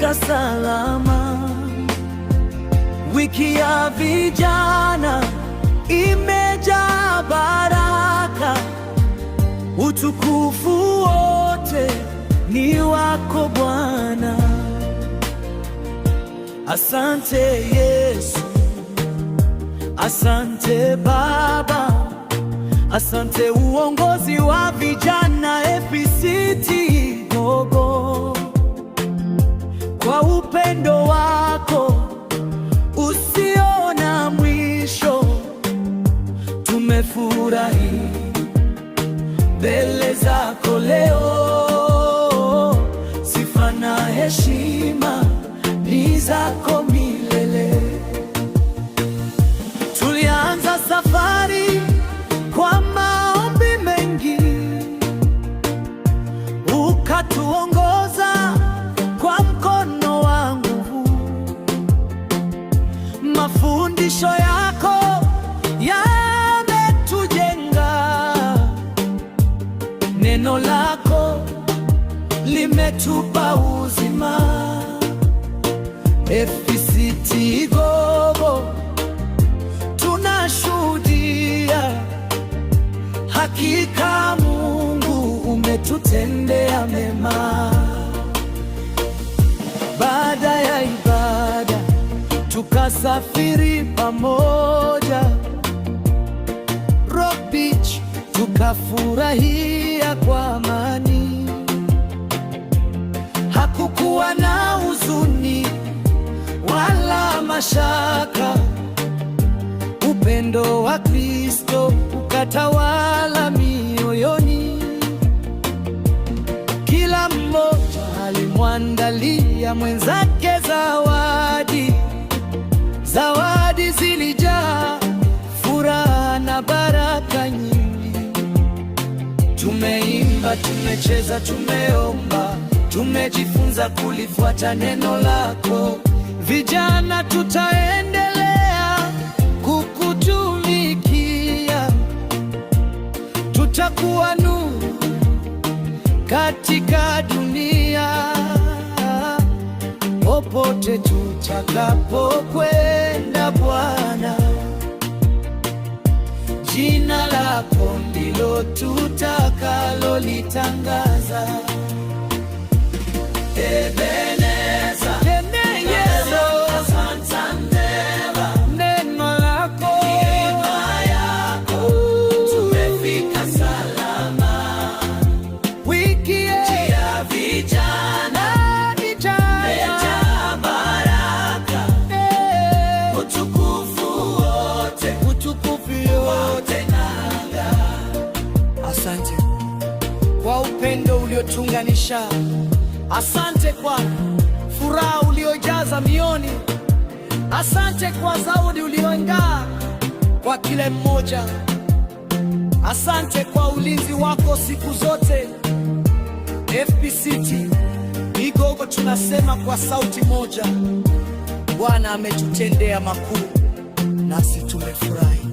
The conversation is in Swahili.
tumefika salama. Wiki ya vijana imejaa baraka, utukufu wote ni wako Bwana. Asante Yesu, asante Baba, asante uongozi wa vijana FPCT Gogo, kwa upendo wako usio na mwisho. Tumefurahi mbele zako leo, sifa na heshima ni zako milele. Tulianza safari kwa maombi mengi, ukatuongoza kwa mkono wa nguvu. Mafundisho yako yametujenga, neno lako limetupa uzima. FPCT Gogo tunashuhudia, hakika Mungu umetutendea mema. Baada ya ibada tukasafiri pamoja Rock Beach, tukafurahia kwa amani. Hakukuwa na huzuni wala mashaka, upendo wa Kristo ukatawala mioyoni. Kila mmoja alimwandalia mwenzake zawadi. Zawadi zilijaa furaha na baraka nyingi. Tumeimba, tumecheza, tumeomba, tumejifunza kulifuata neno lako. Vijana tutaendelea kukutumikia, tutakuwa nuru katika dunia. Popote tutakapokwenda Bwana, jina lako ndilo tutakalolitangaza. Asante kwa upendo uliotunganisha. Asante kwa furaha uliojaza mioni. Asante kwa zawadi ulioandaa kwa kila mmoja. Asante kwa ulinzi wako siku zote. FPCT Gogo tunasema kwa sauti moja, Bwana ametutendea makuu, nasi tumefurahi.